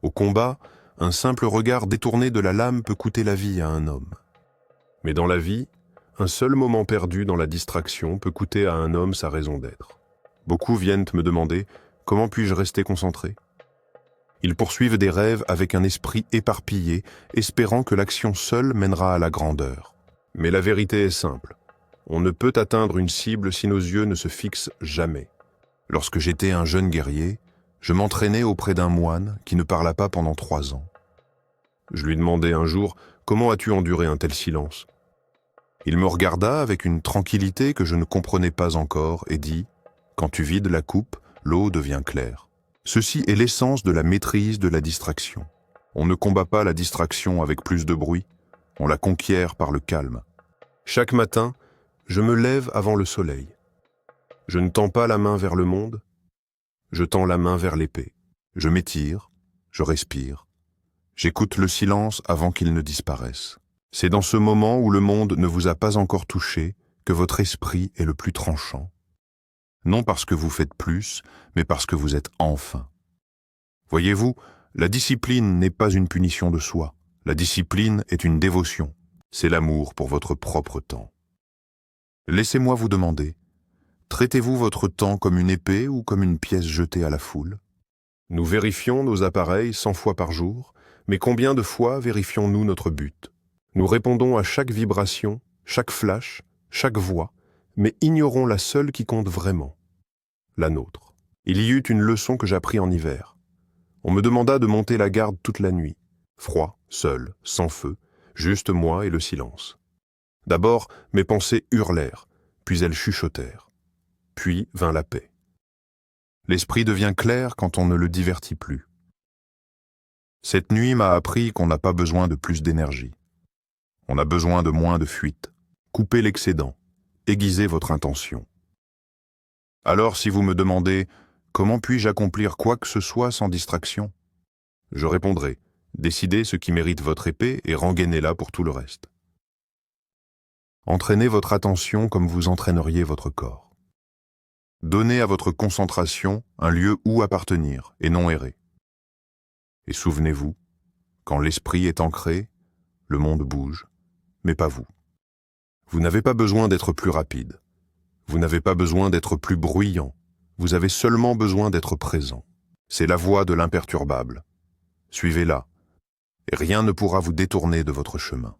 Au combat, un simple regard détourné de la lame peut coûter la vie à un homme. Mais dans la vie, un seul moment perdu dans la distraction peut coûter à un homme sa raison d'être. Beaucoup viennent me demander « Comment puis-je rester concentré ?» Ils poursuivent des rêves avec un esprit éparpillé, espérant que l'action seule mènera à la grandeur. Mais la vérité est simple. On ne peut atteindre une cible si nos yeux ne se fixent jamais. Lorsque j'étais un jeune guerrier, je m'entraînais auprès d'un moine qui ne parla pas pendant 3 ans. Je lui demandai un jour « Comment as-tu enduré un tel silence ?» Il me regarda avec une tranquillité que je ne comprenais pas encore et dit « Quand tu vides la coupe, l'eau devient claire. » Ceci est l'essence de la maîtrise de la distraction. On ne combat pas la distraction avec plus de bruit, on la conquiert par le calme. Chaque matin, je me lève avant le soleil. Je ne tends pas la main vers le monde, je tends la main vers l'épée. Je m'étire, je respire. J'écoute le silence avant qu'il ne disparaisse. C'est dans ce moment où le monde ne vous a pas encore touché que votre esprit est le plus tranchant. Non parce que vous faites plus, mais parce que vous êtes enfin. Voyez-vous, la discipline n'est pas une punition de soi. La discipline est une dévotion. C'est l'amour pour votre propre temps. Laissez-moi vous demander, traitez-vous votre temps comme une épée ou comme une pièce jetée à la foule? Nous vérifions nos appareils 100 fois par jour, mais combien de fois vérifions-nous notre but? Nous répondons à chaque vibration, chaque flash, chaque voix, mais ignorons la seule qui compte vraiment, la nôtre. Il y eut une leçon que j'appris en hiver. On me demanda de monter la garde toute la nuit, froid, seul, sans feu, juste moi et le silence. D'abord, mes pensées hurlèrent, puis elles chuchotèrent. Puis vint la paix. L'esprit devient clair quand on ne le divertit plus. Cette nuit m'a appris qu'on n'a pas besoin de plus d'énergie. On a besoin de moins de fuite. Coupez l'excédent. Aiguisez votre intention. Alors si vous me demandez « Comment puis-je accomplir quoi que ce soit sans distraction ?» Je répondrai « Décidez ce qui mérite votre épée et rengainez-la pour tout le reste. » Entraînez votre attention comme vous entraîneriez votre corps. Donnez à votre concentration un lieu où appartenir et non errer. Et souvenez-vous, quand l'esprit est ancré, le monde bouge, mais pas vous. Vous n'avez pas besoin d'être plus rapide. Vous n'avez pas besoin d'être plus bruyant. Vous avez seulement besoin d'être présent. C'est la voie de l'imperturbable. Suivez-la, et rien ne pourra vous détourner de votre chemin.